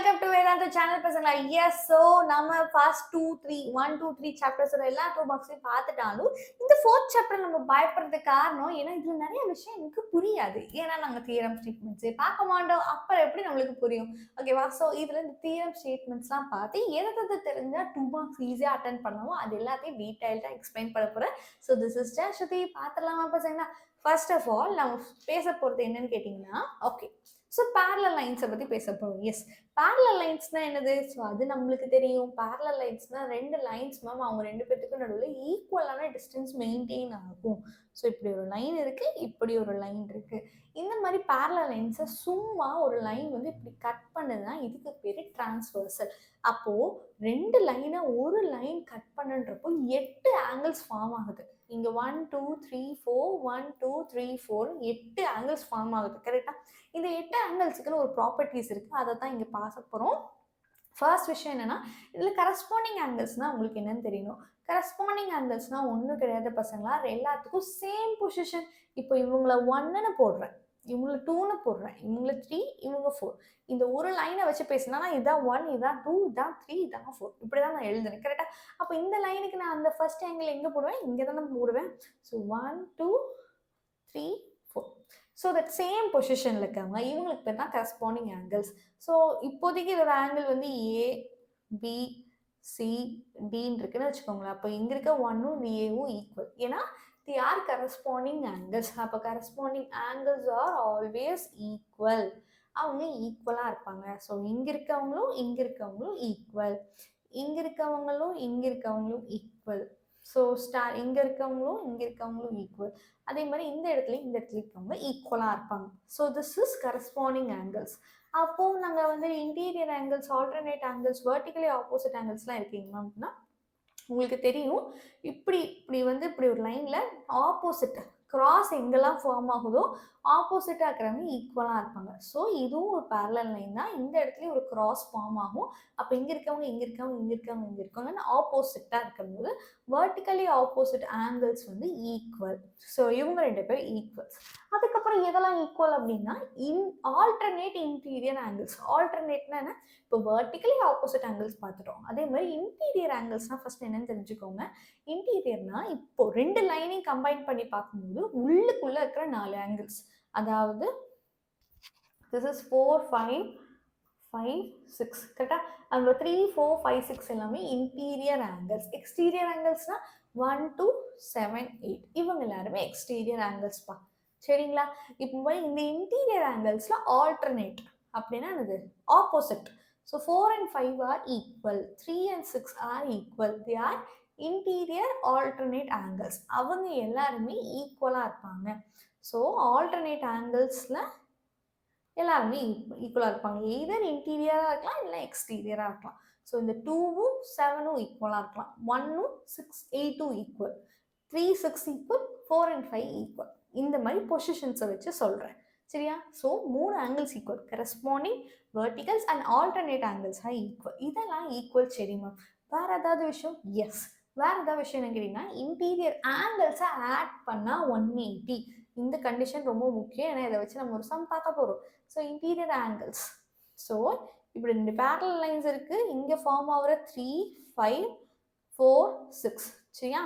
Welcome to வேதாந்த channel பசங்களா. S, so நம்ம ஃபர்ஸ்ட் 1 2 3 சாப்டர்ஸ் எல்லா 2 பாக்ஸையும் பார்த்துட்டாலும் இந்த ஃபோர்த் சாப்டர் நம்ம பயப்படுறதுக்கு காரணம் ஏன்னா இதுல நிறைய விஷயம் எனக்கு புரியாது. ஏன்னா நாங்க தியரம் ஸ்டேட்மெண்ட்ஸே பார்க்க மாட்டோம். அப்புறம் எப்படி நம்மளுக்கு புரியும்? ஓகேவா? ஸோ இதுல இந்த தியரம் ஸ்டேட்மெண்ட்ஸ்லாம் பார்த்து எதை தெரிஞ்சா 2 மார்க்ஸ் ஈஸியா அட்டன் பண்ணவும் அது எல்லாத்தையும் டீடைல்டா எக்ஸ்பிளைன் பண்ண போறேன். ஸோ திஸ் இஸ் ஜஸ்ட் பார்த்துடலாமா பசங்களா? ஃபர்ஸ்ட் ஆஃப் ஆல் நம்ம பேச போறது என்னன்னு கேட்டீங்கன்னா, ஓகே, ஸோ பேரலல் லைன்ஸை பத்தி பேச போறோம். எஸ், பேரலல் லைன்ஸ்னா என்னது? ஸோ அது நம்மளுக்கு தெரியும். பேரலல் லைன்ஸ்னா ரெண்டு லைன்ஸ் மேம் அவங்க ரெண்டு பேத்துக்கும் நடுவில் ஈக்குவலான டிஸ்டன்ஸ் மெயின்டைன் ஆகும். ஸோ இப்படி ஒரு லைன் இருக்கு, இப்படி ஒரு லைன் இருக்கு. இந்த மாதிரி பேரலல் லைன்ஸை சும்மா ஒரு லைன் வந்து இப்படி கட் பண்ணுதான் இதுக்கு பேரு டிரான்ஸ்வர்சல். அப்போ ரெண்டு லைனை ஒரு லைன் கட் பண்ணுன்றப்போ 8 ஆங்கிள்ஸ் ஃபார்ம் ஆகுது. இங்க 1 2 3 4 1 2 3 4 8 ஆங்கிள்ஸ் ஃபார்ம் ஆகுது. கரெக்டா? இந்த 8 ஆங்கிள்ஸுக்குன்னு ஒரு ப்ராப்பர்ட்டிஸ் இருக்கு. அதை தான் இங்க பார்க்க போறோம். ஃபர்ஸ்ட் விஷயம் என்னன்னா, இதுல கரஸ்பாண்டிங் ஆங்கிள்ஸ்னா உங்களுக்கு என்னன்னு தெரியணும். கரஸ்பாண்டிங் ஆங்கிள்ஸ்னா ஒன்றும் கிடையாது பசங்களா, எல்லாத்துக்கும் சேம் பொசிஷன். இப்போ இவங்கள 1ன்னு போடுறேன், இவங்களை 2ன்னு போடுறேன், இவங்களை 3, இவங்க 4. இந்த ஒரு லைனை வச்சு பேசினா இதான் 1, இதான் 2, இதான் 3, இதான் 4, இப்படிதான் நான் எழுதுறேன். கரெக்டா? அப்போ இந்த லைனுக்கு நான் அந்த ஃபர்ஸ்ட் ஆங்கிள் எங்க போடுவேன்? இங்கே தான் நான் போடுவேன். ஸோ 1 2 3 4. ஸோ தட் சேம் பொசிஷனில் இருக்காங்க, இவங்களுக்கு பேர் தான் கரஸ்பாண்டிங் ஆங்கிள்ஸ். ஸோ இப்போதைக்கு இதோட ஆங்கிள் வந்து ஏ பி சி டின்னு இருக்குன்னு வச்சுக்கோங்களேன். அப்போ இங்கே இருக்க 1ம் இந்த ஏவும் ஈக்குவல். ஏன்னா they are corresponding angles. அப்போ corresponding angles are always equal. அவங்க ஈக்குவலாக இருப்பாங்க. ஸோ இங்கே இருக்கவங்களும் இங்கே இருக்கவங்களும் ஈக்குவல், இங்கே இருக்கவங்களும் இங்கே இருக்கவங்களும் ஈக்குவல். ஸோ இங்கே இருக்கவங்களும் இங்கே இருக்கவங்களும் ஈக்குவல். அதே மாதிரி இந்த இடத்துல இருக்கவங்க ஈக்குவலாக இருப்பாங்க. So this is corresponding angles. அப்போது நாங்கள் வந்து interior angles, alternate angles, vertically opposite ஆங்கிள்ஸ்லாம் இருக்கீங்களா அப்படின்னா உங்களுக்கு தெரியும். இப்படி இப்படி வந்து இப்படி ஒரு லைனில் ஆப்போசிட் கிராஸ் எங்கெல்லாம் ஃபார்ம் ஆகுதோ ஆப்போசிட்டாக இருக்கிறவங்க ஈக்குவலாக இருப்பாங்க. ஸோ இதுவும் ஒரு பேரலல் லைன் தான். இந்த இடத்துலையும் ஒரு கிராஸ் ஃபார்ம் ஆகும். அப்போ இங்கே இருக்கவங்க இங்கே இருக்கவங்க இங்கே இருக்கவங்க இங்கே இருக்கவங்கன்னு ஆப்போசிட்டாக இருக்கும்போது வெர்டிகலி ஆப்போசிட் ஆங்கிள்ஸ் வந்து ஈக்குவல். ஸோ இவங்க ரெண்டு பேரும் ஈக்குவல்ஸ். அதுக்கப்புறம் எதெல்லாம் ஈக்குவல் அப்படின்னா ஆல்டர்னேட் இன்டீரியர் ஆங்கிள்ஸ். ஆல்டர்னேட்னா என்ன? இப்போ வெர்டிகலி ஆப்போசிட் ஆங்கிள்ஸ் பார்த்துட்டோம். அதே மாதிரி இன்டீரியர் ஆங்கிள்ஸ்னால் ஃபர்ஸ்ட் என்னன்னு தெரிஞ்சுக்கோங்க. இன்டீரியர்னா இப்போ ரெண்டு லைனையும் கம்பைன் பண்ணி பார்க்கும்போது உள்ளுக்குள்ள இருக்கிற 4 ஆங்கிள்ஸ், அதாவது திஸ் இஸ் 4 5 5 6, கரெக்டா? அந்த 3 4 5 6 எல்லாமே இன்டீரியர் ஆங்கிள்ஸ். எக்ஸ்டீரியர் ஆங்கிள்ஸ்னா 1 2 7 8 இவங்க எல்லாருமே எக்ஸ்டீரியர் ஆங்கிள்ஸ் பா. சரிங்களா? இப்போ இந்த இன்டீரியர் ஆங்கிள்ஸ்ல ஆல்டர்னேட் அப்படின்னா என்னது? Opposite. So 4 and 5 are equal, 3 and 6 are equal. They are interior alternate angles. அவங்க எல்லாருமே ஈக்குவலாக இருப்பாங்க. ஸோ ஆல்டர்னேட் ஆங்கிள்ஸில் எல்லாருமே ஈக்குவலாக இருப்பாங்க. எய்தர் இன்டீரியராக இருக்கலாம் இல்லை எக்ஸ்டீரியராக இருக்கலாம். ஸோ இந்த 2ம் 7ம் ஈக்குவலாக இருக்கலாம், 1ம் 6 8ம் ஈக்குவல், 3 6 ஈக்குவல், 4 and 5 ஈக்குவல். இந்த மாதிரி பொசிஷன்ஸை வச்சு சொல்கிறேன். சரியா? So 3 angles equal, corresponding verticals and alternate angles R equal. இதெல்லாம் ஈக்குவல். சரி மேம், வேறு ஏதாவது விஷயம்? எஸ், வேறு ஏதாவது விஷயம் என்ன கேட்டிங்கன்னா, இன்டீரியர் ஆங்கிள்ஸை ஆட் பண்ணால் 180. இந்த கண்டிஷன் ரொம்ப முக்கியம். ஏன்னா இதை வச்சு நம்ம ஒரு சம் பார்க்க போகிறோம். ஸோ இன்டீரியர் ஆங்கிள்ஸ், ஸோ இப்படி 2 பேரலல் லைன்ஸ் இருக்குது. இங்கே ஃபார்ம் ஆகிற 3 5 4 6. சரியா?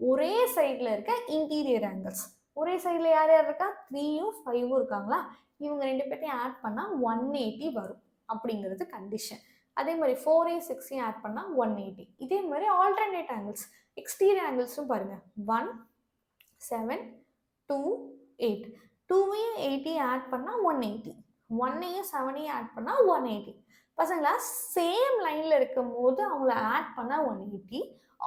ஒரே சைடில் இருக்க இன்டீரியர் ஆங்கிள்ஸ். ஒரே சைடில் யார் யார் இருக்கா? 3யும் 5ம் இருக்காங்களா? இவங்க ரெண்டு பேர்த்தையும் ஆட் பண்ணால் 180 வரும் அப்படிங்கிறது கண்டிஷன். அதே மாதிரி 4ஐயும் 6ஐயும் ஆட் பண்ணால் 180. இதே மாதிரி ஆல்டர்னேட் ஆங்கிள்ஸ், எக்ஸ்டீரியர் ஆங்கிள்ஸும் பாருங்கள். 1 7 2 8. 2ஐயும் 8ஐயும் ஆட் பண்ணால் 180. 1ஐயும் 7ஐயும் ஆட் பண்ணால் 180. பசங்களா, சேம் லைனில் இருக்கும் போது அவங்கள ஆட் பண்ணால் 180,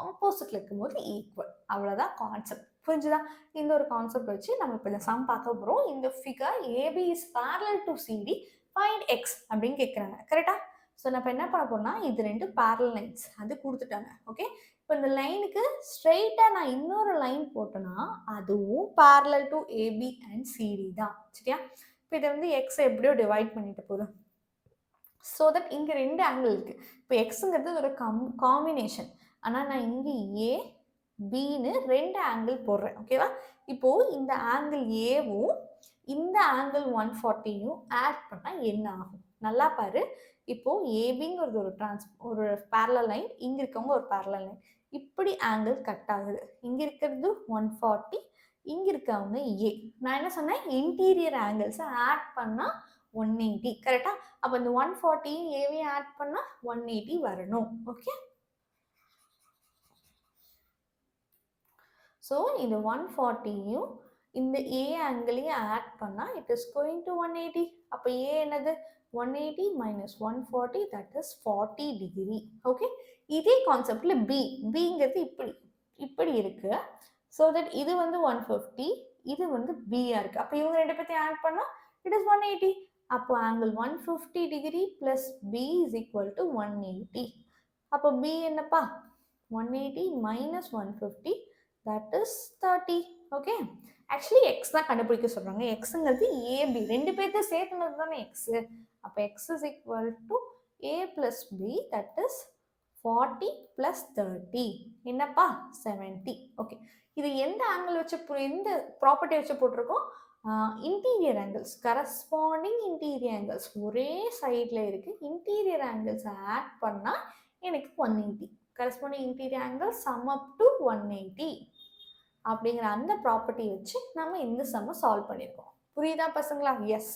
ஆப்போசிட்டில் இருக்கும் போது ஈக்குவல். அவ்வளோதான் கான்செப்ட். புரிஞ்சுதா? இந்த ஒரு கான்செப்ட் வச்சு நம்ம இப்போ இந்த சம் பார்க்க போகிறோம். இந்த figure AB is parallel to CD, find X அப்படின்னு கேட்குறாங்க. கரெக்டா? ஸோ நான் இப்போ என்ன பண்ண போறேன்னா, இது ரெண்டு பேரலல் லைன்ஸ் அது கொடுத்துட்டாங்க. ஓகே, இப்போ இந்த லைனுக்கு ஸ்ட்ரெயிட்டாக நான் இன்னொரு லைன் போட்டேன்னா அதுவும் parallel to AB and CD தான். சரியா? இப்போ இதை வந்து எக்ஸ் எப்படியோ டிவைட் பண்ணிட்டு போதும். ஸோ தட் இங்கே 2 ஆங்கிள் இருக்குது. இப்போ எக்ஸுங்கிறது ஒரு காம்பினேஷன். ஆனால் நான் இங்கே ஏ பின்னு 2 ஆங்கிள் போடுறேன். ஓகேவா? இப்போது இந்த ஆங்கிள் ஏவும் இந்த ஆங்கிள் 140யும் ஆட் பண்ணால் என்ன ஆகும்? நல்லா பாரு. இப்போ ஏபிங்கிறது ஒரு பேரலல் லைன், இங்க இருக்கவங்க ஒரு பேரலல் லைன். இப்படி ஆங்கிள் கட் ஆகுது. இங்க இருக்கிறது 140, இங்க இருக்கவங்க ஏ. நான் என்ன சொன்னேன், இன்டீரியர் ஆங்கிள்ஸ் ஆட் பண்ணா 180. கரெக்டா? அப்ப இந்த 140 ஏவையும் ஆட் பண்ணா 180 வரணும். ஓகே, ஸோ இந்த 140யும் இந்த ஏ ஆங்கிளையும் ஆட் பண்ணால் இட் இஸ் கோயிங் டு 180. அப்போ ஏ என்னது, 180 minus 140, that is 40 degree. Okay, இதே கான்செப்டில் பிங்கிறது இப்படி இருக்கு. ஸோ தட் இது வந்து 150, இது வந்து பியா இருக்கு. அப்போ இவங்க ரெண்டு பேர்த்தையும் ஆட் பண்ணால் இட் இஸ் 180. அப்போ angle 150 degree plus B is equal to 180. அப்போ பி என்னப்பா, 180 minus 150, that is 30. Okay, actually X தான் கண்டுபிடிக்க சொல்றாங்க. எக்ஸுங்கிறது ஏபி ரெண்டு பேர்த்து சேர்த்துனது தானே எக்ஸ். அப்போ X is equal to A plus B, that is 40 பிளஸ் 30 என்னப்பா 70. ஓகே, இது எந்த ஆங்கிள் வச்சு எந்த ப்ராப்பர்ட்டி வச்சு போட்டிருக்கோம், interior angles, corresponding interior angles ஒரே சைடில் இருக்கு. இன்டீரியர் ஆங்கிள்ஸ் ஆட் பண்ணால் எனக்கு 180. Corresponding interior angle some up to 180 அப்படிங்கிற அந்த ப்ராப்பர்ட்டி வச்சு நம்ம இந்த சம்மை சால்வ் பண்ணியிருக்கோம். புரியுதா பசங்களா? எஸ்,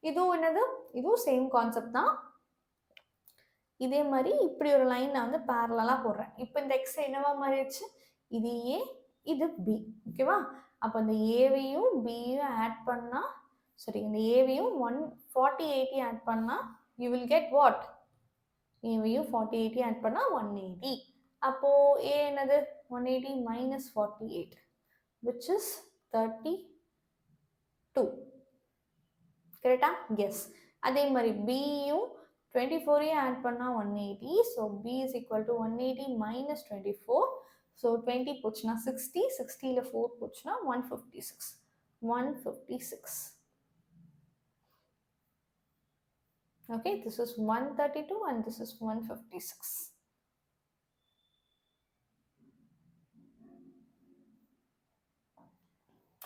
இதுவும் என்னது, இதுவும் சேம் கான்செப்ட் தான். இதே மாதிரி இப்படி ஒரு லைன் நான் வந்து பேரலாக போடுறேன். இப்போ இந்த எக்ஸ் என்னவா மாறிடுச்சு, இது ஏ இது பி. ஓகேவா? அப்போ இந்த ஏவையும் பியும் ஆட் பண்ணால், சரி இந்த ஏவையும் 140 80 ஆட் பண்ணால் யூ வில் கெட் வாட், ஏவையும் 40 80 ஆட் பண்ணால் 180. அப்போது ஏ என்னது 180 minus 48, which is 32. கரெக்டா? எஸ். அதே மாதிரி பியும் 24 ஆட் பண்ணால் 180. So B is equal to 180 minus 24. So 20 போச்சுன்னா 60, 60ல் 4 போச்சுன்னா 156. 156. Okay, this is 132 and this is 156.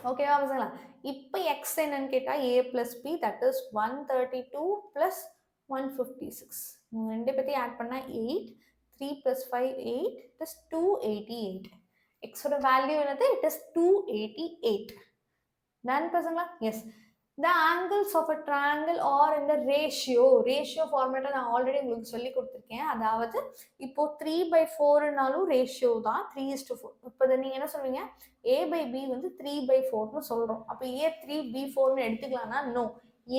ஓகேவா பசங்களா? இப்போ எக்ஸ் என்னன்னு கேட்டால் A plus B, that is 132 plus 156. ரெண்டு பற்றி ஆட் பண்ணால் 8, 3 plus 5 8, it is 288. எக்ஸோட வேல்யூ என்னது, இட் இஸ் 288. டன் பசங்களா? Yes. The angles of a triangle or in the ratio ஃபார்மேட்டை நான் ஆல்ரெடி உங்களுக்கு சொல்லி கொடுத்துருக்கேன். அதாவது இப்போ 3/4னாலும் ரேஷியோ தான் 3:4. இப்போ நீங்கள் என்ன சொல்வீங்க, A/B வந்து 3/4னு சொல்கிறோம். அப்போ ஏ 3B4னு எடுத்துக்கலாம்னா நோ.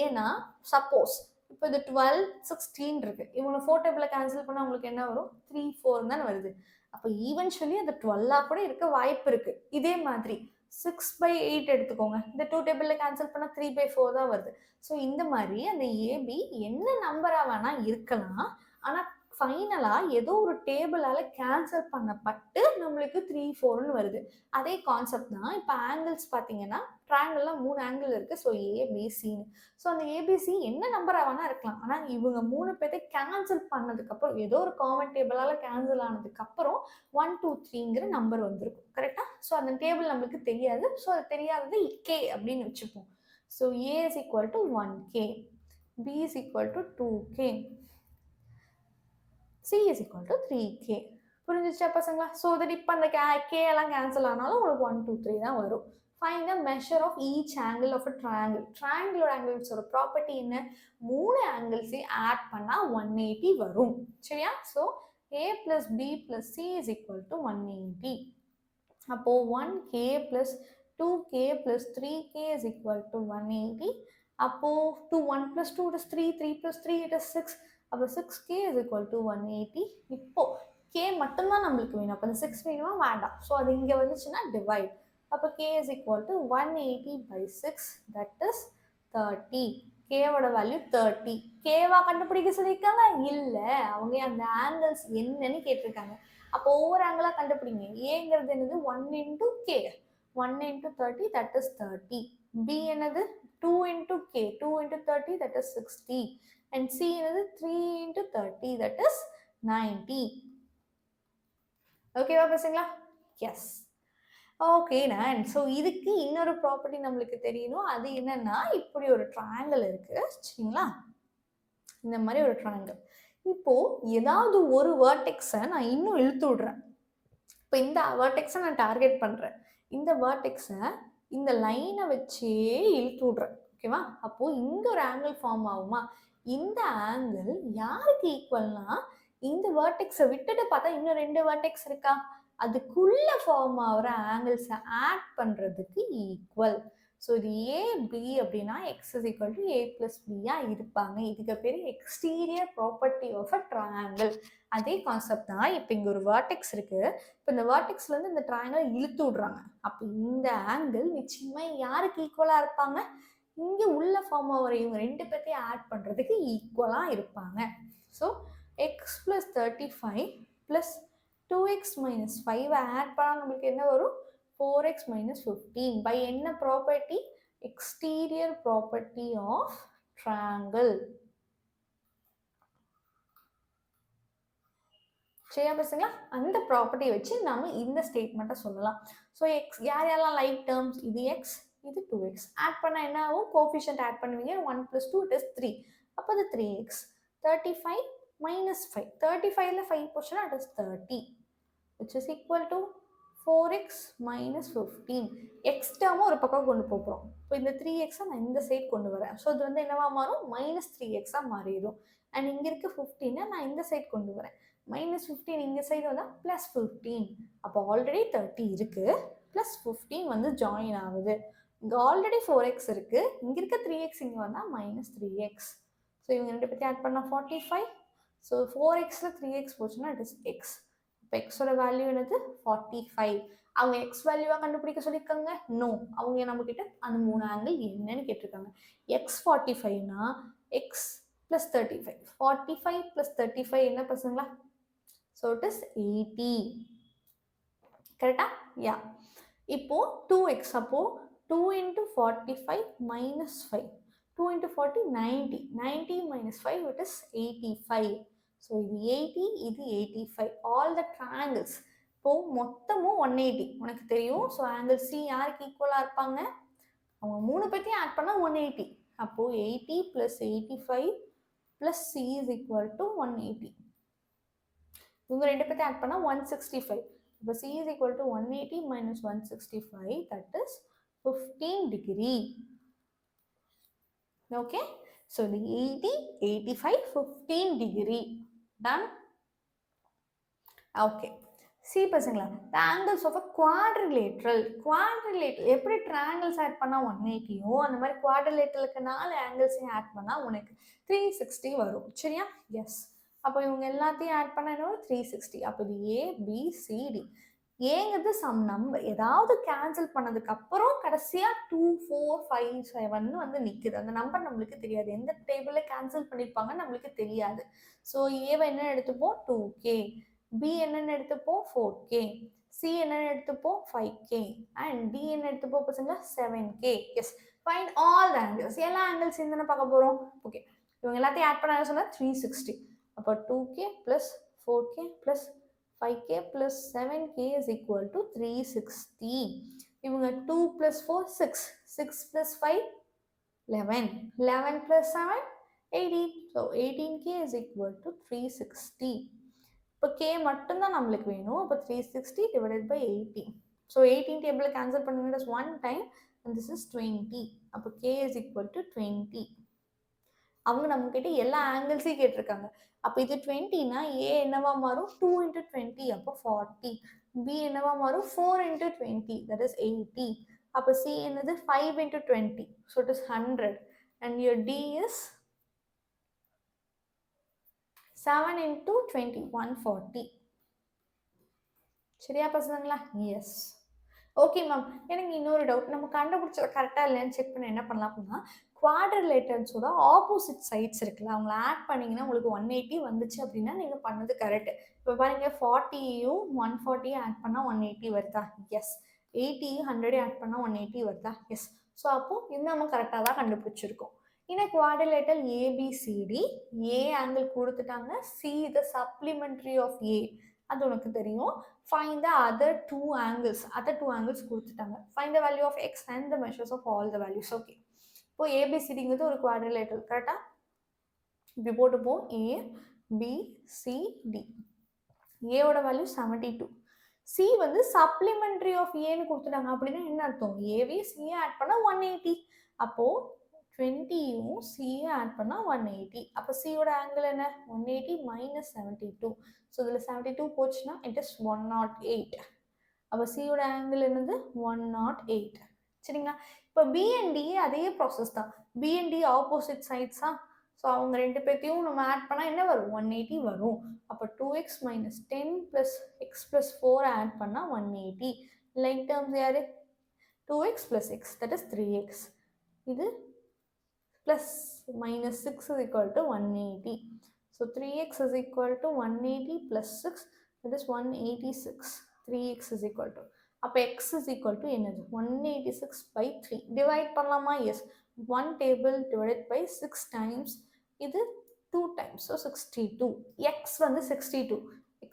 ஏன்னா சப்போஸ் இப்போ இது 12 16 இருக்கு, இவங்க 4 டேபிளில் கேன்சல் பண்ணால் உங்களுக்கு என்ன வரும், 3 4 தானே வருது. அப்போ ஈவென்ச்சுவலி அது 12 கூட இருக்க வாய்ப்பு இருக்கு. இதே மாதிரி 6/8 எடுத்துக்கோங்க, இந்த 2 டேபிளில் கேன்சல் பண்ணால் 3/4 தான் வருது. ஸோ இந்த மாதிரி அந்த ஏபி என்ன நம்பராக வேணால் இருக்கலாம், ஆனால் ஃபைனலாக ஏதோ ஒரு டேபிளால் கேன்சல் பண்ணப்பட்டு நம்மளுக்கு 3 4ன்னு வருது. அதே கான்செப்ட் தான். இப்போ ஆங்கிள்ஸ் பார்த்தீங்கன்னா ட்ரையாங்கிளில் 3 ஆங்கிள் இருக்குது. ஸோ ஏபிசின்னு. ஸோ அந்த ஏபிசி என்ன நம்பராக வேணால் இருக்கலாம், ஆனால் இவங்க 3 பேர்த்தை கேன்சல் பண்ணதுக்கப்புறம் ஏதோ ஒரு காமன் டேபிளால் கேன்சல் ஆனதுக்கப்புறம் 1 2 3ங்கிற நம்பர் வந்திருக்கும். கரெக்டாக? ஸோ அந்த டேபிள் நம்மளுக்கு தெரியாது. ஸோ அது தெரியாதது கே அப்படின்னு வச்சுப்போம். So A is equal to 1K, B is equal to 2K, C is equal to 3K. புரிஞ்சிச்சா பசங்களா? ஸோ தட் இப்போ அந்த கே எல்லாம் கேன்சல் ஆனாலும் உங்களுக்கு 1 2 3 தான் வரும். Find the measure of each angle of a triangle. Triangular ஆங்கிள்ஸோட ப்ராப்பர்ட்டி என்ன, 3 ஆங்கிள்ஸையும் ஆட் பண்ணால் 180 வரும். சரியா? So A plus B plus C is equal to 180. அப்போது 1K plus 2K plus 3K is equal to 180. அப்போது 1 plus 2 is 3, 3 plus 3 it is 6. அப்போ 6K is equal to 180. இப்போ K மட்டும்தான் நம்மளுக்கு வேணும். அப்போ அந்த 6 வேணுமா வேண்டாம். ஸோ அது இங்கே வந்துச்சுன்னா டிவைட். அப்போ K is equal to 180/6, that is 30. கேவோட value 30. கேவா கண்டுபிடிக்க சொல்லியிருக்காங்க? இல்லை, அவங்க அந்த ஆங்கிள்ஸ் என்னன்னு கேட்டிருக்காங்க. அப்போ ஒவ்வொரு ஆங்கிளாக கண்டுபிடிங்க. ஏங்கிறது என்னது, 1 into K, 1 into 30, that is 30. B என்னது 2 into K, 2 into 30, that is 60. And C என்னது 3 into 30, that is 90. ஓகேவா பசங்களா? எஸ். ஓகே நான். ஸோ இதுக்கு இன்னொரு ப்ராப்பர்ட்டி நம்மளுக்கு தெரியணும். அது என்னன்னா, இப்படி ஒரு ட்ரையாங்கிள் இருக்கு சரிங்களா, இந்த மாதிரி ஒரு ட்ரையாங்கிள். இப்போ ஏதாவது ஒரு வேர்டெக்ஸை நான் இன்னும் இழுத்து விடுறேன். இப்போ இந்த வேர்டெக்ஸை நான் டார்கெட் பண்ணுறேன். இந்த வேர்டெக்ஸை இந்த லைனை வச்சே இழுத்து விடுறேன். ஓகேவா? அப்போது இங்கே ஒரு ஆங்கிள் ஃபார்ம் ஆகுமா? இந்த ஆங்கிள் யாருக்கு ஈக்குவல்னா, இந்த வேர்டெக்ஸை விட்டுட்டு பார்த்தா இன்னும் 2 வேர்டெக்ஸ் இருக்கா, அதுக்குள்ள ஃபார்ம் ஆகிற ஆங்கிள்ஸை ஆட் பண்ணுறதுக்கு ஈக்குவல். ஸோ இது ஏபி அப்படின்னா X is equal to A plus பியாக இருப்பாங்க. இதுக்கு பேர் exterior property of a triangle. அதே கான்செப்ட் தான். இப்போ இங்கே ஒரு வேர்டெக்ஸ் இருக்குது. இப்போ இந்த வேர்டெக்ஸ்லேருந்து இந்த ட்ரையாங்கிள் இழுத்து விட்றாங்க. அப்போ இந்த ஆங்கிள் நிச்சயமாக யாருக்கு ஈக்குவலாக இருப்பாங்க? இங்கே உள்ள ஃபார்ம் ஆகிற இவங்க 2 பேர்த்தையும் ஆட் பண்ணுறதுக்கு ஈக்குவலாக இருப்பாங்க. So X plus 35 plus 2x minus 5 add பண்ணால் நம்மளுக்கு என்ன வரும்? 4x minus 15 by என்ன property? Exterior property of triangle. சரியா பசங்களா? அந்த ப்ராப்பர்ட்டி வச்சு நாம இந்த ஸ்டேட்மெண்ட்டை சொல்லலாம். ஸோ எக்ஸ் யார் யாரெல்லாம் லைக் டேர்ம்ஸ்? இது எக்ஸ், இது 2x. ஆட் பண்ணால் என்ன ஆகும்? கோஃபிஷியன்ட் ஆட் பண்ணுவீங்க. 1 + 2 இட் இஸ் 3. அப்போ அது 3x. 35 minus 5. 35ல 5 போச்சுன்னா it is 30, which is equal to 4x minus 15. X டேர்மும் ஒரு பக்கம் கொண்டு போகிறோம். இப்போ இந்த 3x நான் இந்த சைட் கொண்டு வரேன். ஸோ இது வந்து என்னவா மாறும்? -3x மாறிடும். அண்ட் இங்கே இருக்க 15 நான் இந்த சைட் கொண்டு வரேன். -15 இந்த சைடு வந்தால் +15. அப்போ ஆல்ரெடி 30 இருக்குது, +15 வந்து ஜாயின் ஆகுது. இங்கே ஆல்ரெடி 4x இருக்குது, இங்கே இருக்க 3x இங்கே வந்தால் -3x. ஸோ இவங்க 2 பற்றி ஆட் பண்ணால் 45. ஸோ 4xல 3x போச்சுன்னா இட் இஸ் x. இப்போ எக்ஸோட வேல்யூ என்னது? 45. அவங்க எக்ஸ் வேல்யூவாக கண்டுபிடிக்க சொல்லியிருக்காங்க? நோ, அவங்க நம்மக்கிட்ட அந்த 3 ஆங்கிள் என்னன்னு கேட்டிருக்காங்க. X 45னா X plus 35. 45 + 35 என்ன பசங்களா? So it is 80. கரெக்டா? யா. இப்போ 2x, அப்போ 2 × 45 minus 5. 2 × 40 90. 90 minus 5 it is 85. So இது 80, இது 85. ஆல் த ட்ரையாங்கிள்ஸ் இப்போ மொத்தமும் 180 உனக்கு தெரியும். ஸோ ஆங்கிள் சி யாருக்கு ஈக்குவலாக இருப்பாங்க? அவங்க 3 பற்றியும் ஆட் பண்ணால் 180. அப்போது 80 + 85 + c is equal to 180. இவங்க 2 பற்றி ஆட் பண்ணால் 165. இப்போ c is equal to 180 minus 165, that is 15 degree. Okay, so the 80, 85, 15 degree. Done? Okay. See பசங்களா, the angles of a quadrilateral. Quadrilateral எப்படி triangles ஆட் பண்ணா 180யோ அந்த மாதிரி quadrilateralக்கு 4 angles ஆட் பண்ணா உனக்கு 360 வரும். சரியா? எஸ். அப்போ இவங்க எல்லாத்தையும் ஆட் பண்ணா என்ன? 360. அப்போ இது ABCD. ஏங்கிறது சம் நம்பர். ஏதாவது கேன்சல் பண்ணதுக்கு அப்புறம் கடைசியா 2, 4, 5, 7 வந்து நிக்குது. அந்த நம்பர் நம்மளுக்கு தெரியாது. எந்த டேபிள்ல கேன்சல் பண்ணிருப்பாங்க நம்மளுக்கு தெரியாது. ஸோ ஏவை என்ன எடுத்துப்போம்? 2k. பி என்னன்னு எடுத்துப்போம்? 4k. சி என்னன்னு எடுத்துப்போம்? 5k. அண்ட் டி என்ன எடுத்துப்போம் பசங்க? 7k. Yes. Find all the angles. எல்லா ஆங்கிள்ஸ் என்னன்னு பார்க்க போறோம். ஓகே, இவங்க எல்லாத்தையும் ஆட் பண்ண சொன்னா 360. அப்போ 2k + 4k + 5k + 7k is equal to 360. இவங்க 2 + 4 6, 6 + 5 11, 11 + 7 18. So 18k is equal to 360. இப்போ k மட்டும்தான் நம்மளுக்கு வேணும். அப்போ 360 divided by 18. So 18 table cancel பண்ணுங்க, 1 time and this is 20. அப்போ k is equal to 20. அவங்க நம்ம கிட்ட எல்லா ஆங்கிள்ஸையும் கேட்டிருக்காங்க. அப்போ இது 20னா ஏ என்னவா மாறும்? 2 × 20, அப்போ 40. பி என்னவா மாறும்? 4 × 20, that is 80. அப்போ சி என்னது? 5 × 20, so it is 100. And your D is 7 × 20, 140. சரியா பசங்களா? எஸ். ஓகே மேம், எனக்கு இன்னொரு டவுட். நம்ம கண்டுபிடிச்சது கரெக்டாக இல்லைன்னு செக் பண்ண என்ன பண்ணலாம் அப்படின்னா, குவாட்ரிலேட்டர்ஸோட ஆப்போசிட் சைட்ஸ் இருக்குல்ல, அவங்கள ஆட் பண்ணிங்கன்னா உங்களுக்கு 180 வந்துச்சு அப்படின்னா நீங்கள் பண்ணது கரெக்டு. இப்போ பாருங்கள், 40யும் 140யும் ஆட் பண்ணால் 180 வருதா? எஸ். 80யும் 100 ஆட் பண்ணால் 180 வருதா? எஸ். ஸோ அப்போது இது நம்ம கரெக்டாக தான் கண்டுபிடிச்சிருக்கோம். இந்த குவாட்ரிலேட்டர் ஏபிசிடி, ஏ ஆங்கிள் கொடுத்துட்டாங்க, சி த சப்ளிமெண்ட்ரி ஆஃப் ஏ, அது உனக்கு தெரியும். Find the other two angles. கொடுத்துட்டாங்க. Find the value of x and the measures of all the values. Okay. இப்போ ABCDங்கிறது ஒரு quadrilateral, கரெக்டா? இப்படி போட்டுப்போம் A B C D. ஏவோட வேல்யூ 72. சி வந்து சப்ளிமெண்ட்ரி ஆஃப் ஏன்னு கொடுத்துட்டாங்க. அப்படின்னா என்ன அர்த்தம்? ஏவே சிஏ ஆட் பண்ணால் 180. அப்போது 20யும் சிஏ ஆட் பண்ணால் 180. அப்போ சியோட ஆங்கிள் என்ன? 180 மைனஸ் 72. ஸோ இதில் 72 போச்சுன்னா இட் இஸ் 108. அப்போ சியோட ஆங்கிள் என்னது? 108. சரிங்களா? இப்போ பிஎன்டி அதே ப்ராசஸ் தான். BNT opposite சைட்ஸா? ஸோ அவங்க ரெண்டு பேர்த்தையும் நம்ம ஆட் பண்ணால் என்ன வரும்? 180 வரும். அப்போ 2x minus 10 plus X plus 4 add பண்ணால் 180. லைக் டேர்ம்ஸ் யாரு? 2x plus X, that is 3x. இது plus minus 6 is equal to 180. So 3x is equal to 180 plus 6, that is 186. 3x is equal to, அப்போ x is equal to என்னது? 186 by 3. Divide பண்ணலாமா? S. 1 table divided by 6 times. இது 2 times, so 62. x வந்து 62.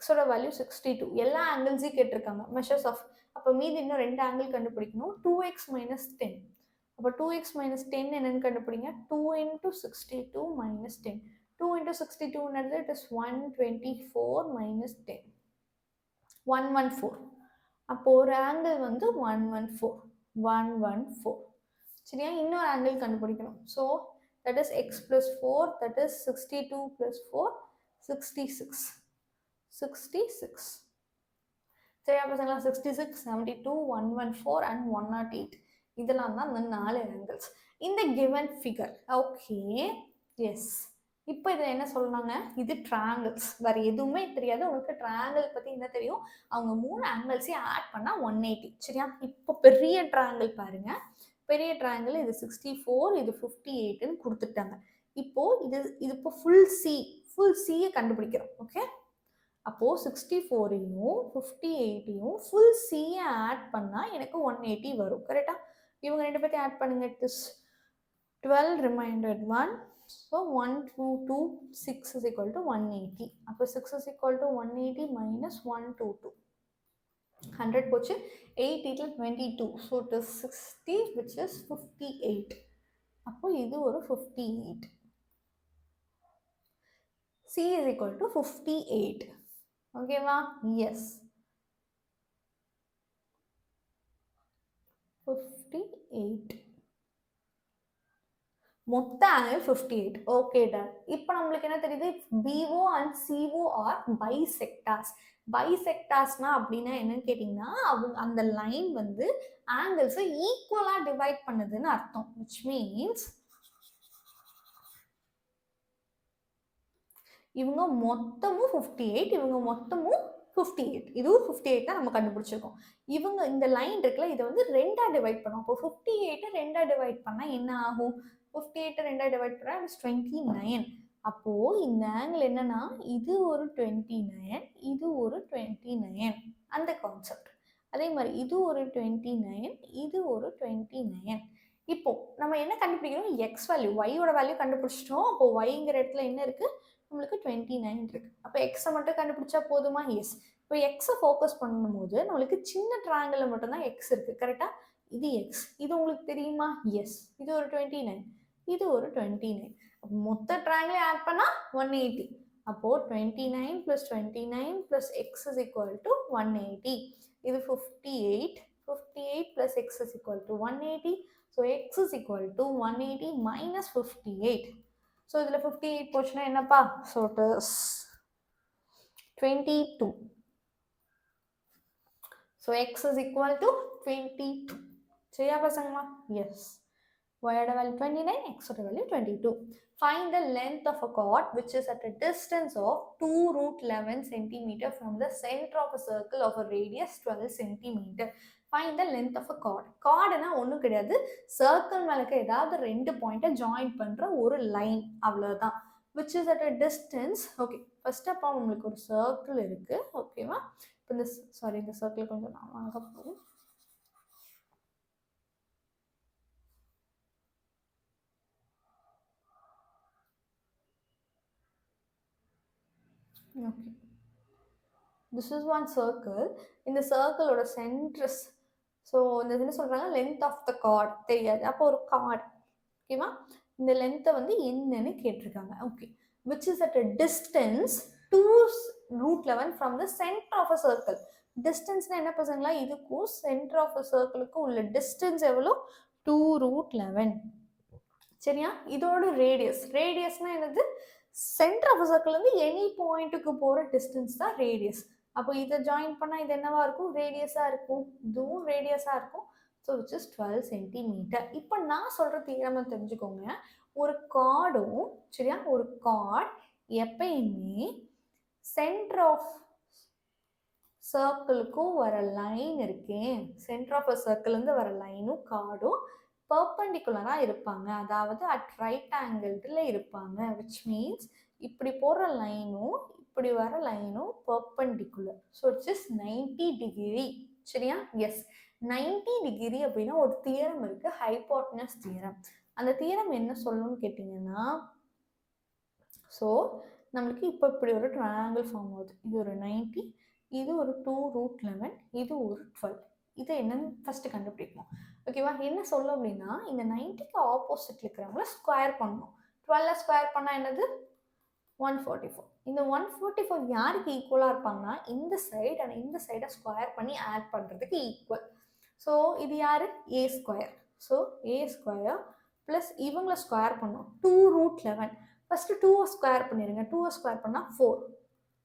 xோட value 62. எல்லா ஆங்கிள்ஸையும் கேட்டிருக்காங்க, measures of. அப்போ மீதி இன்னும் 2 ஆங்கிள் கண்டுபிடிக்கணும். 2x minus 10. அப்போ 2x மைனஸ் 10 என்னன்னு கண்டுபிடிங்க. 2 into 62 minus 10. 2 into 62 என்னது? It is 124 minus 10. 114. அப்போ ஒரு ஆங்கிள் வந்து 114. 114. சரியா? இன்னொரு ஆங்கிள் கண்டுபிடிக்கணும். So that is x plus 4, that is 62 plus 4, 66. 66. சரியா பசங்களா? 66, 72, 114 and 108. இதெல்லாம் தான் இந்த 4 ஆங்கிள்ஸ் இந்த given figure. Okay, S. இப்போ இதில் என்ன சொல்றாங்க? இது ட்ரையாங்கிள்ஸ், வேறு எதுவுமே தெரியாது உங்களுக்கு. ட்ரையாங்கிள் பற்றி என்ன தெரியும்? அவங்க 3 ஆங்கிள்ஸையும் ஆட் பண்ணால் 180. சரியா? இப்போ பெரிய ட்ரையாங்கிள் பாருங்க. பெரிய ட்ரையாங்கிள் இது 64, இது 58ன்னு கொடுத்துட்டாங்க. இப்போ இது இப்போ ஃபுல் சியை கண்டுபிடிக்கிறோம். ஓகே, அப்போது 64யும் 58யும் ஃபுல் சியை ஆட் பண்ணால் எனக்கு 180 வரும். கரெக்டாக? இவங்க ரெண்டு பேர்த்தையும் ஆட் பண்ணுங்க. It is 12 remainder 1. So 1, 2, 2, 6 is equal to 180. அப்போ 6 is equal to 180 minus 122. 100 போச்சு. 8 இதில் 22. So it is 60, which is 58. அப்போ இது ஒரு 58. C is equal to 58. ஓகேவா? எஸ். 58. மொத்த ஆங்கிள் 58. Okay done. இப்போ நம்மளுக்கு என்ன தெரியுது? BO and CO are bisectors. பைசெக்டார்ஸ்னா அப்படின்னா என்னன்னு கேட்டிங்கன்னா, அவங்க அந்த லைன் வந்து ஆங்கிள்ஸை ஈக்குவலாக டிவைட் பண்ணுதுன்னு அர்த்தம். விச் மீன்ஸ் இவங்க மொத்தமும் 58, இவங்க மொத்தமும் 58. இதுவும் 58 தான் நம்ம கண்டுபிடிச்சிருக்கோம். இவங்க இந்த லைன் இருக்குல்ல, இதை வந்து 2ஆ டிவைட் பண்ணோம். அப்போ 58 2ஆ டிவைட் பண்ணால் என்ன ஆகும்? 58 2ஆ டிவைட் பண்ணால் இட்ஸ் 29. அப்போது இந்த ஆங்கிள் என்னன்னா, இது ஒரு 29, இது ஒரு 29. அந்த கான்செப்ட். அதே மாதிரி இது ஒரு 29, இது ஒரு 29. இப்போ நம்ம என்ன கண்டுபிடிக்கிறோம்? எக்ஸ் வேல்யூ, ஒய்யோட வேல்யூ கண்டுபிடிச்சிட்டோம். அப்போ ஒய்ங்கிற இடத்துல என்ன இருக்கு? நம்மளுக்கு 29 இருக்கு. அப்போ எக்ஸை மட்டும் கண்டுபிடிச்சா போதுமா? எஸ். இப்போ எக்ஸை ஃபோக்கஸ் பண்ணும்போது நம்மளுக்கு சின்ன ட்ரையாங்கிள் மட்டும்தான் எக்ஸ் இருக்கு. கரெக்டா? இது எக்ஸ். இது உங்களுக்கு தெரியுமா? எஸ். இது ஒரு 29, இது ஒரு 29. மொத்த ட்ரையாங்கிளை ஆட் பண்ணா 180. அப்போ 29 plus 29 plus x is equal to 180. இது 58. 58 plus x is equal to 180. So x is equal to 180 minus 58. So இதில் 58 போச்சுன்னா என்னப்பா? So it is 22. So x is equal to 22. சரியா பசங்களா? எஸ். Y ஓட value 29, x ஓட value 22. Find the length of a chord which is at a distance of 2 root 11 cm from the center of a circle of a radius 12 cm. Find the length of a chord. Chordனா ஒன்றும் கிடையாது, circle மேலே ஏதாவது 2 பாயிண்ட்டை join பண்ணுற ஒரு line, அவ்வளோதான். which is at a distance. Okay, first அப்போ உங்களுக்கு ஒரு சர்க்கிள் இருக்குது. ஓகேவா? இப்போ இந்த இந்த சர்க்கிள் கொஞ்சம் நான் வாங்க போகும். Okay, this is one circle. இந்த சர்க்கிளோட சென்டர்ஸ், ஸோ இந்த என்ன சொல்கிறாங்க? லென்த் ஆஃப் த கார்ட் தெரியாது. அப்போ ஒரு கார்டு, ஓகேவா? இந்த லென்த்தை வந்து என்னன்னு கேட்டிருக்காங்க. Okay, which is at a distance 2√11 from the center of a circle. டிஸ்டன்ஸ்னா என்ன பசங்களா, இதுக்கும் சென்டர் ஆஃப் அ சர்க்கிளுக்கும் உள்ள டிஸ்டன்ஸ் எவ்வளோ, 2√11. சரியா? இதோட ரேடியஸ்னா என்னது, சென்டர் ஆஃப் அ சர்க்கிள் வந்து எனி பாயிண்ட்டுக்கு போகிற டிஸ்டன்ஸ் தான் ரேடியஸ். அப்போ இதை ஜாயின் பண்ணால் இது என்னவா இருக்கும், ரேடியஸாக இருக்கும். இதுவும் ரேடியஸாக இருக்கும். So which is 12 centimetre. இப்போ நான் சொல்கிற தியரமை தெரிஞ்சுக்கோங்க. ஒரு கார்டும் சரியா, ஒரு கார்டு எப்பயுமே சென்டர் ஆஃப் சர்க்கிளுக்கும் வர லைன் இருக்கேன், சென்டர் ஆஃப் அ சர்க்கிள்லேருந்து வர லைனும் கார்டும் பர்பண்டிகுலராக இருப்பாங்க. அதாவது அட் ரைட் ஆங்கிளில் இருப்பாங்க. விச் மீன்ஸ் இப்படி போகிற லைனும் இப்படி வர லைனும் perpendicular. So it's is 90 degree. சரியா? எஸ், 90 டிகிரி அப்படின்னா ஒரு தியரம் இருக்கு, ஹைபோட்டனஸ் தியரம். அந்த தியரம் என்ன சொல்லணும்னு கேட்டிங்கன்னா, ஸோ நம்மளுக்கு இப்போ இப்படி ஒரு ட்ரையாங்கிள் ஃபார்ம் ஆகுது. இது ஒரு 90, இது ஒரு 2√11, இது ஒரு 12. இதை என்னன்னு ஃபஸ்ட்டு கண்டுபிடிக்கணும். ஓகேவா? என்ன சொல்லும் அப்படின்னா, இந்த 90க்கு ஆப்போசிட்ல இருக்கிறவங்கள ஸ்கொயர் பண்ணணும். 12 ஸ்கொயர் பண்ணால் என்னது, 144. இந்த 144 யாருக்கு ஈக்குவலாக இருப்பாங்கன்னா, இந்த சைடு அண்ட் இந்த சைடை ஸ்கொயர் பண்ணி ஆட் பண்ணுறதுக்கு ஈக்குவல். ஸோ இது யார், ஏ ஸ்கொயர். ஸோ ஏ ஸ்கொயர் ப்ளஸ் இவங்களை ஸ்கொயர் பண்ணோம் 2√11. ஃபஸ்ட்டு 2 ஸ்கொயர் பண்ணிடுங்க. 2 ஸ்கொயர் பண்ணால் 4,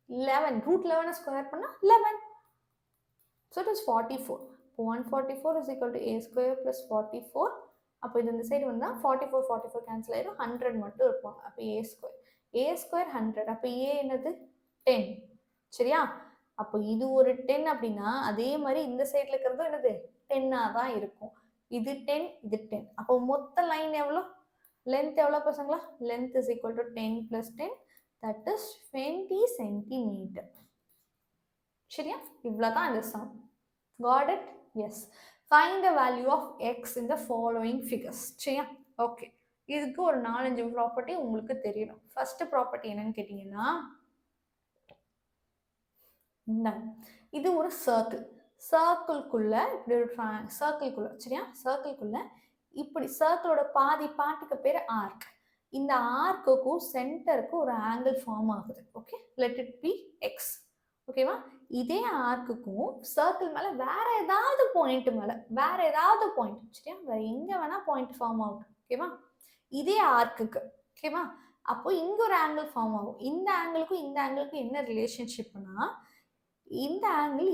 11, √11 ஸ்கொயர் பண்ணால் 11. So it is 44. இப்போ 144 is equal to a square plus 44. அப்போ இது இந்த சைடு வந்தால் 44 44 கேன்சல் ஆயிடும், 100 மட்டும் இருப்பாங்க. அப்போ ஏ ஸ்கொயர் 100. அப்போ ஏ என்னது, 10. சரியா? அப்போ இது ஒரு 10 அப்படின்னா அதே மாதிரி இந்த சைடில் இருக்கிறதும் என்னது, 10ஆக தான் இருக்கும். இது 10, இது 10. அப்போ மொத்த லைன் எவ்வளோ, லென்த் எவ்வளோ பசங்களா, length is equal to 10 + 10, that is 20 centimetre. சரியா? இவ்வளோதான் இந்த some. Got it? Yes. Find the value of x in the following figures. சரியா? ஓகே, இதுக்கு ஒரு 4-5 ப்ராப்பர்ட்டி உங்களுக்கு தெரியணும். ஃபர்ஸ்ட் ப்ராப்பர்ட்டி என்னன்னு கேட்டிங்கன்னா, இது ஒரு சர்க்கிள்குள்ள இப்படி ஒரு சர்க்கிள்குள்ள, சரியா, சர்க்கிள்குள்ள இப்படி சர்க்கிளோட பாதி பாட்டுக்கு பேர் ஆர்க். இந்த ஆர்க்குக்கும் சென்டருக்கும் ஒரு ஆங்கிள் ஃபார்ம் ஆகுது. Okay, let it be X. ஓகேவா? இதே ஆர்க்குக்கும் சர்க்கிள் மேலே வேற ஏதாவது பாயிண்ட் மேலே வேற ஏதாவது பாயிண்ட், சரியா, வேற எங்கே வேணா பாயிண்ட் ஃபார்ம் ஆகும். ஓகேவா? இதே ஆர்க்குக்கு. ஓகேவா? அப்போ இங்கே ஒரு ஆங்கிள் ஃபார்ம் ஆகும். இந்த ஆங்கிளுக்கும் இந்த ஆங்கிளுக்கும் என்ன ரிலேஷன்ஷிப்னா, இந்த ஆங்கிள்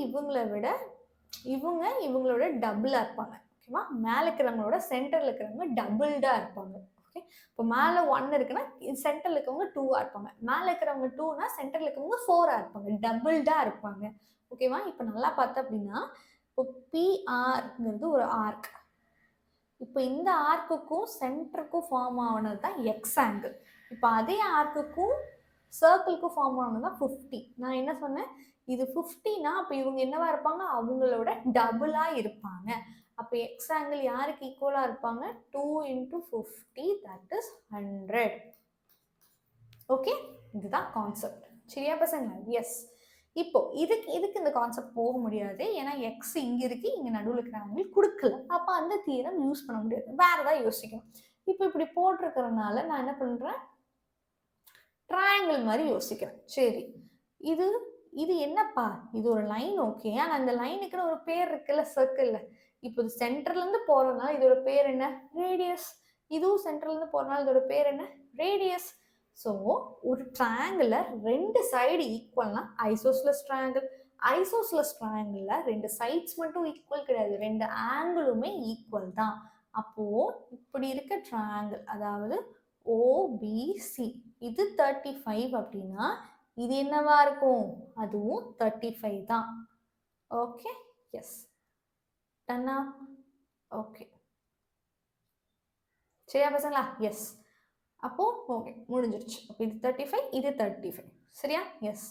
இவங்களோட டபுளாக இருப்பாங்க. ஓகேவா? மேலே இருக்கிறவங்களோட சென்டரில் இருக்கிறவங்க டபுள்டாக இருப்பாங்க. ஓகே, இப்போ மேலே 1 இருக்குன்னா சென்டரில் இருக்கவங்க 2ஆக இருப்பாங்க. மேலே இருக்கிறவங்க 2னா சென்டரில் இருக்கவங்க 4ஆக இருப்பாங்க. டபுள்டாக இருப்பாங்க. ஓகேவா? இப்போ நல்லா பார்த்தா அப்படின்னா, இப்போ பிஆர்ங்கிறது ஒரு ஆர்க். இப்போ இந்த ஆர்க்குக்கும் சென்டருக்கும் ஃபார்ம் ஆனது தான் எக்ஸ் ஆங்கிள். இப்போ அதே ஆர்க்குக்கும் சர்க்கிள்க்கும் ஃபார்ம் ஆனது தான் 50. நான் என்ன சொன்னேன், இது 50னா அப்போ இவங்க என்னவா இருப்பாங்க, அவங்களோட டபுளாக இருப்பாங்க. அப்போ எக்ஸ் ஆங்கிள் யாருக்கு ஈக்குவலாக இருப்பாங்க, 2 × 50, தட் இஸ் 100. ஓகே, இதுதான் கான்செப்ட். சரியா பசங்க? எஸ். இப்போ இதுக்கு இந்த கான்செப்ட் போக முடியாது. ஏன்னா எக்ஸ் இங்க இருக்கு, இங்க நடுவில் இருக்கிற ஆங்கிள் கொடுக்கல. அப்போ அந்த தியரம் யூஸ் பண்ண முடியாது, வேற ஏதாவது யோசிக்கணும். இப்போ இப்படி போட்டிருக்கிறதுனால நான் என்ன பண்றேன், ட்ரையாங்கிள் மாதிரி யோசிக்கிறேன். சரி, இது என்னப்பா, இது ஒரு லைன். ஓகே, ஆனால் அந்த லைனுக்குன்னு ஒரு பேர் இருக்குல்ல சர்க்கிள்ல. இப்போ இது சென்டர்லேருந்து போறதுனால இதோட பேர் என்ன, ரேடியஸ். இதுவும் சென்டர்லேருந்து போறதுனால இதோட பேர் என்ன, ரேடியஸ். ஸோ ஒரு ட்ரையாங்கிள் 2 சைடு ஈக்குவல்னா ஐசோஸ்லஸ் ட்ரையாங்கிள். ஐசோஸ்லஸ் ட்ரையாங்கிளில் 2 சைட்ஸ் மட்டும் ஈக்குவல் கிடையாது, 2 ஆங்கிளுமே ஈக்குவல் தான். அப்போ இப்படி இருக்க ட்ரையாங்கிள், அதாவது ஓபிசி, இது 35 அப்படின்னா இது என்னவா இருக்கும், அதுவும் 35 தான். Okay, S, டன்னா. ஓகே, சரியா பசங்களா? எஸ். அப்போ ஓகே, முடிஞ்சிருச்சு. அப்போ இது 35, இது 35. சரியா? எஸ்.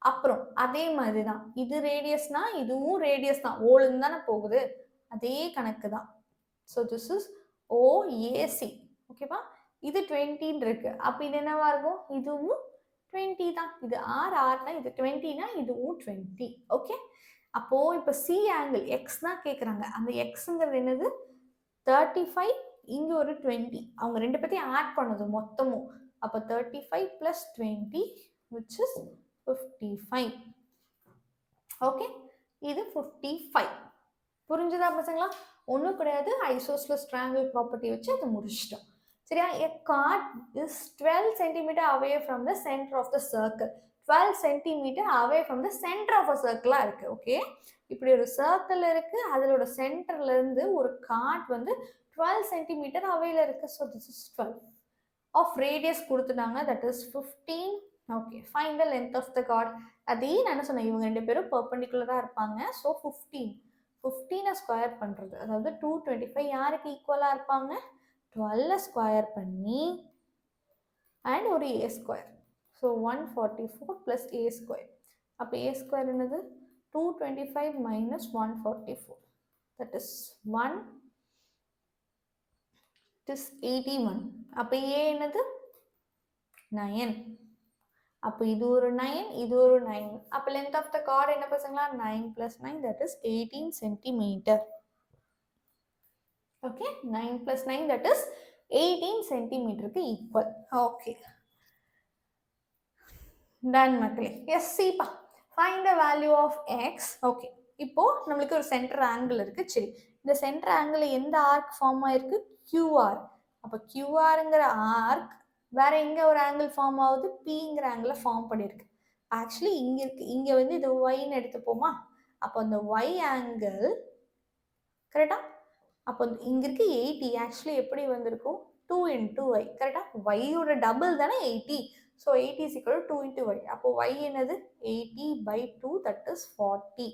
அப்புறம் அதே மாதிரி தான், இது ரேடியஸ்னா இதுவும் ரேடியஸ் தான், ஓலுன்னு தானே போகுது, அதே கணக்கு தான். So this is OAC. ஓகேவா? இது 20 இருக்கு. அப்போ இது என்னவா இருக்கும், இதுவும் 20 தான். இது ஆர்னா இது 20னா இதுவும் 20. ஓகே, அப்போ இப்போ சி ஆங்கிள் எக்ஸ் தான் கேட்குறாங்க. அந்த எக்ஸுங்கிறது என்னது, 35, இங்கே ஒரு 20. அவங்க 2 பேர்த்தையும் ஆட் பண்ணுது மொத்தமும். அப்போ 35 plus 20 which is 55. ஓகே, இது 55. புரிஞ்சுதா பசங்களா? ஒன்றும் கிடையாது, ஐசோஸ்லஸ் ட்ரையாங்கிள் ப்ராப்பர்ட்டி வச்சு அதை முடிச்சிட்டோம். சரியா? A chord is 12 cm away from the center of the circle. 12 cm away from the center of a circle இருக்கு. ஓகே, இப்படி ஒரு சர்க்கிள் இருக்கு, அதோட சென்டர்ல இருந்து ஒரு கார்ட் வந்து 12 cm அவையில் இருக்கு. So this is 12 of radius கொடுத்துட்டாங்க, that is 15. Okay, find the length of the chord. அதே நான் சொன்னேன், இவங்க ரெண்டு பேரும் பெர்பெண்டிகுலரா இருப்பாங்க. ஸோ 15 ஸ்கொயர் பண்றது, அதாவது 225 யாருக்கு ஈக்குவலா இருப்பாங்க? 12 ஸ்கொயர் பண்ணி அண்ட் ஒரு a square. So 144 plus a square. அப்போ a ஸ்கொயர் என்னது? 225 minus 144, that is 1, it is 81. அப்போ a என்னது? 9. அப்போ இது ஒரு 9, இது ஒரு 9. அப்போ லென்த் ஆஃப் த கார்ட் என்ன பசங்களா? 9 plus 9, that is 18 centimeter. Okay, 9 plus 9, that is 18 சென்டிமீட்டருக்கு ஈக்குவல். ஓகே, டன் மக்களே. எஸ், சீப்பா, find the value of X. Okay, இப்போ நம்மளுக்கு ஒரு சென்டர் ஆங்கிள் இருக்கு. சரி, இந்த சென்டர் ஆங்கிள் எந்த ஆர்க் ஃபார்ம் ஆயிருக்கு? கியூஆர். அப்போ கியூஆருங்கிற ஆர்க் வேற எங்க ஒரு ஆங்கிள் ஃபார்ம் ஆகுது? பிங்கிற ஆங்கிள் ஃபார்ம் பண்ணியிருக்கு. ஆக்சுவலி இங்க இருக்கு, இங்க வந்து இது ஒய்ன்னு எடுத்துப்போமா? அப்போ அந்த ஒய் ஆங்கிள் கரெக்டா? அப்போ இங்க இருக்கு 80, ஆக்சுவலி எப்படி வந்திருக்கும்? 2 into y. கரெக்டா? y-யோட டபுள் தானே 80. So 80 is equal to 2 into y. அப்போ y என்னது? 80/2, that is 40.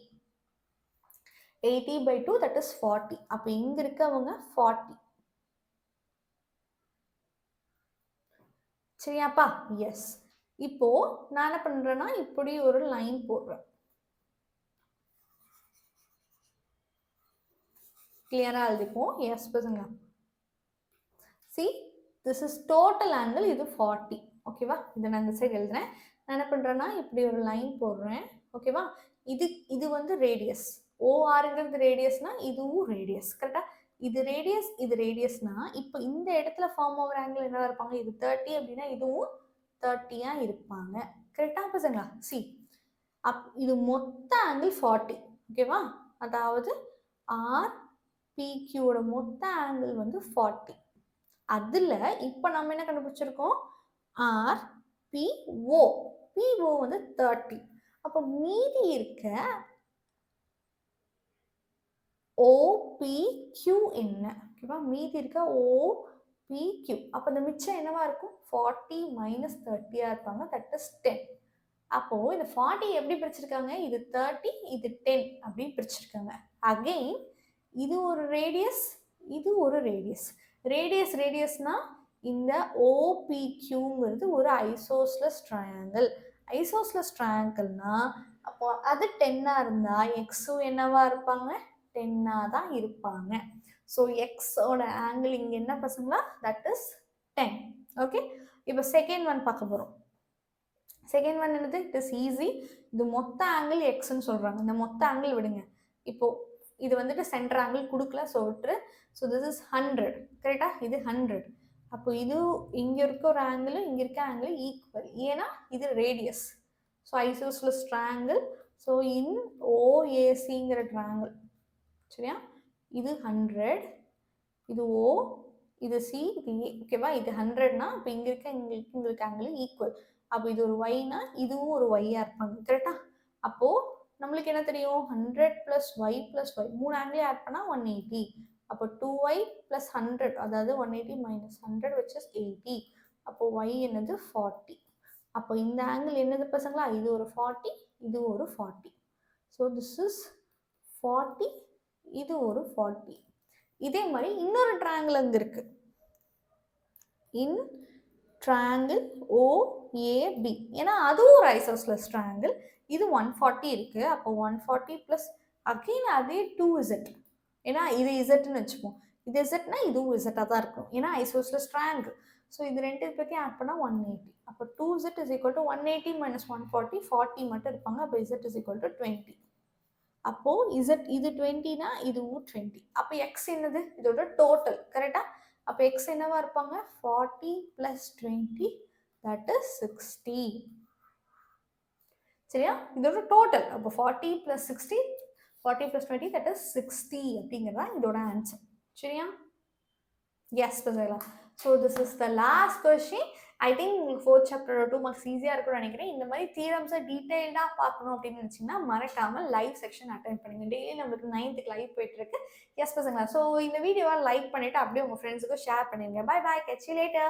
80/2, that is 40. அப்போ இங்க இருக்கவங்க 40. சரியாப்பா? எஸ். இப்போ நான் என்ன பண்றேன்னா, இப்படி ஒரு லைன் போடுறேன். கிளியரா எழுதிப்போம். எஸ் பசங்க. C, this is total angle, இது 40. ஓகேவா? இதை நான் இந்த சைடு எழுதுறேன். நான் என்ன பண்றேன்னா, இப்படி ஒரு லைன் போடுறேன். ஓகேவா? இது வந்து ரேடியஸ். ஓஆருங்கிறது ரேடியஸ்னா இதுவும் ரேடியஸ். கரெக்டா? இது ரேடியஸ்னா இப்போ இந்த இடத்துல ஃபார்ம் ஆகிற ஆங்கிள் என்ன இருப்பாங்க? இது 30 அப்படின்னா இதுவும் 30 இருப்பாங்க. கரெக்டா பசங்களா? சி, இது மொத்த ஆங்கிள் 40. ஓகேவா? அதாவது RPQவோட மொத்த ஆங்கிள் வந்து 40. அதுல இப்போ நம்ம என்ன கண்டுபிடிச்சிருக்கோம்? RPO. PO வந்து 30. அப்போ மீதி இருக்க OPQ என்ன? ஓகேவா? மீதி இருக்க OPQ. அப்போ இந்த மிச்சம் என்னவா இருக்கும்? 40 minus 30 இருப்பாங்க, that is 10. அப்போ இந்த 40 எப்படி பிரிச்சிருக்காங்க? இது 30, இது 10 அப்படி பிரிச்சிருக்காங்க. அகைன் இது ஒரு ரேடியஸ், இது ஒரு ரேடியஸ். ரேடியஸ்னா இந்த OPQங்கிறது ஒரு ஐசோஸ்லஸ் ட்ரையாங்கிள். ஐசோஸ்லஸ் ட்ரையாங்கிள்னா அப்போ அது 10 இருந்தா எக்ஸும் என்னவா இருப்பாங்க? 10 தான் இருப்பாங்க. ஸோ எக்ஸோட ஆங்கிள் இங்கே என்ன பசங்களா? That is 10. ஓகே, இப்போ செகண்ட் ஒன் பார்க்க போகிறோம். செகண்ட் ஒன் என்னது? It is easy. இது மொத்த ஆங்கிள் எக்ஸ்ன்னு சொல்கிறாங்க. இந்த மொத்த ஆங்கிள் விடுங்க. இப்போ இது வந்துட்டு சென்டர் ஆங்கிள் கொடுக்கல, ஸோ விட்டுரு. So this is 100. கரெக்டா? இது 100. அப்போ இது இங்கே இருக்க ஒரு ஆங்கிள், இங்கே இருக்க ஆங்கிள் ஈக்குவல். ஏன்னா இது radius. So isosceles triangle. So in OACங்கிற ட்ரையாங்கிள். சரியா? இது 100, இது O, இது C, இது A. ஓகேவா? இது 100னா இப்போ இங்கே இருக்க ஆங்கிள் ஈக்குவல். அப்போ இது ஒரு ஒய்னா இதுவும் ஒரு ஒய்யா இருப்பாங்க. கரெக்டா? அப்போ நம்மளுக்கு என்ன தெரியும்? 100 plus y plus y, மூணு ஆங்கிள் ஆட் பண்ணா 180. அப்போ 2y plus 100, அதாவது 180 minus 100 which is 80. அப்போ y என்னது? 40. அப்போ இந்த ஆங்கிள் என்னது பசங்களா? இது ஒரு 40, இது ஒரு 40. ஸோ திஸ் இஸ் 40, இது ஒரு 40. இதே மாதிரி இன்னொரு ட்ரையாங்கிள் அங்கே இருக்கு. இன் ட்ரையாங்கிள் OAB, ஏன்னா அதுவும் ஒரு ஐசோஸ்லஸ் ட்ரையாங்கிள். இது 140 இருக்கு. அப்போ 140 பிளஸ் அகைன் அதே 2z, ஏன்னா இது இசட்னு வச்சுப்போம். இது இசட்னா இதுவும் இசட்டாக தான் இருக்கும், ஏன்னா ஐசோஸ்லஸ் ட்ரையாங்கிள். ஸோ இது ரெண்டு பற்றியும் ஆட் பண்ணால் 180. அப்போ 2z is equal to 180 minus 140, 40 மட்டும் இருப்பாங்க. அப்போ z is equal to 20. அப்போ z இது 20னா இதுவும் 20. அப்போ x என்னது? இதோட டோட்டல். கரெக்டா? அப்போ x என்னவா இருப்பாங்க? 40 plus 20, that is 60. சரியா? இதோட டோட்டல் அப்போ 40 + 60 40 + 20 that is 60 அப்படிங்கிறதா இதோட ஆன்சர். சரியா? எஸ் பசங்களா. So this is the last question. I think உங்களுக்கு 4th சாப்டரோட 2 மார்க்ஸ் ஈஸியாக இருக்கும்னு நினைக்கிறேன். இந்த மாதிரி தியரம்ஸை டீட்டெயில்டாக பார்க்கணும் அப்படின்னு நினச்சிங்கன்னா மறக்காமல் லைவ் செக்ஷன் அட்டென்ட் பண்ணுங்க. டெய்லி நம்மளுக்கு 9th லைவ் போயிட்டுருக்கு. எஸ் பசங்களா. ஸோ இந்த வீடியோவை லைக் பண்ணிவிட்டு அப்படியே உங்கள் ஃப்ரெண்ட்ஸுக்கும் ஷேர் பண்ணிடுங்க. Bye bye, catch you later.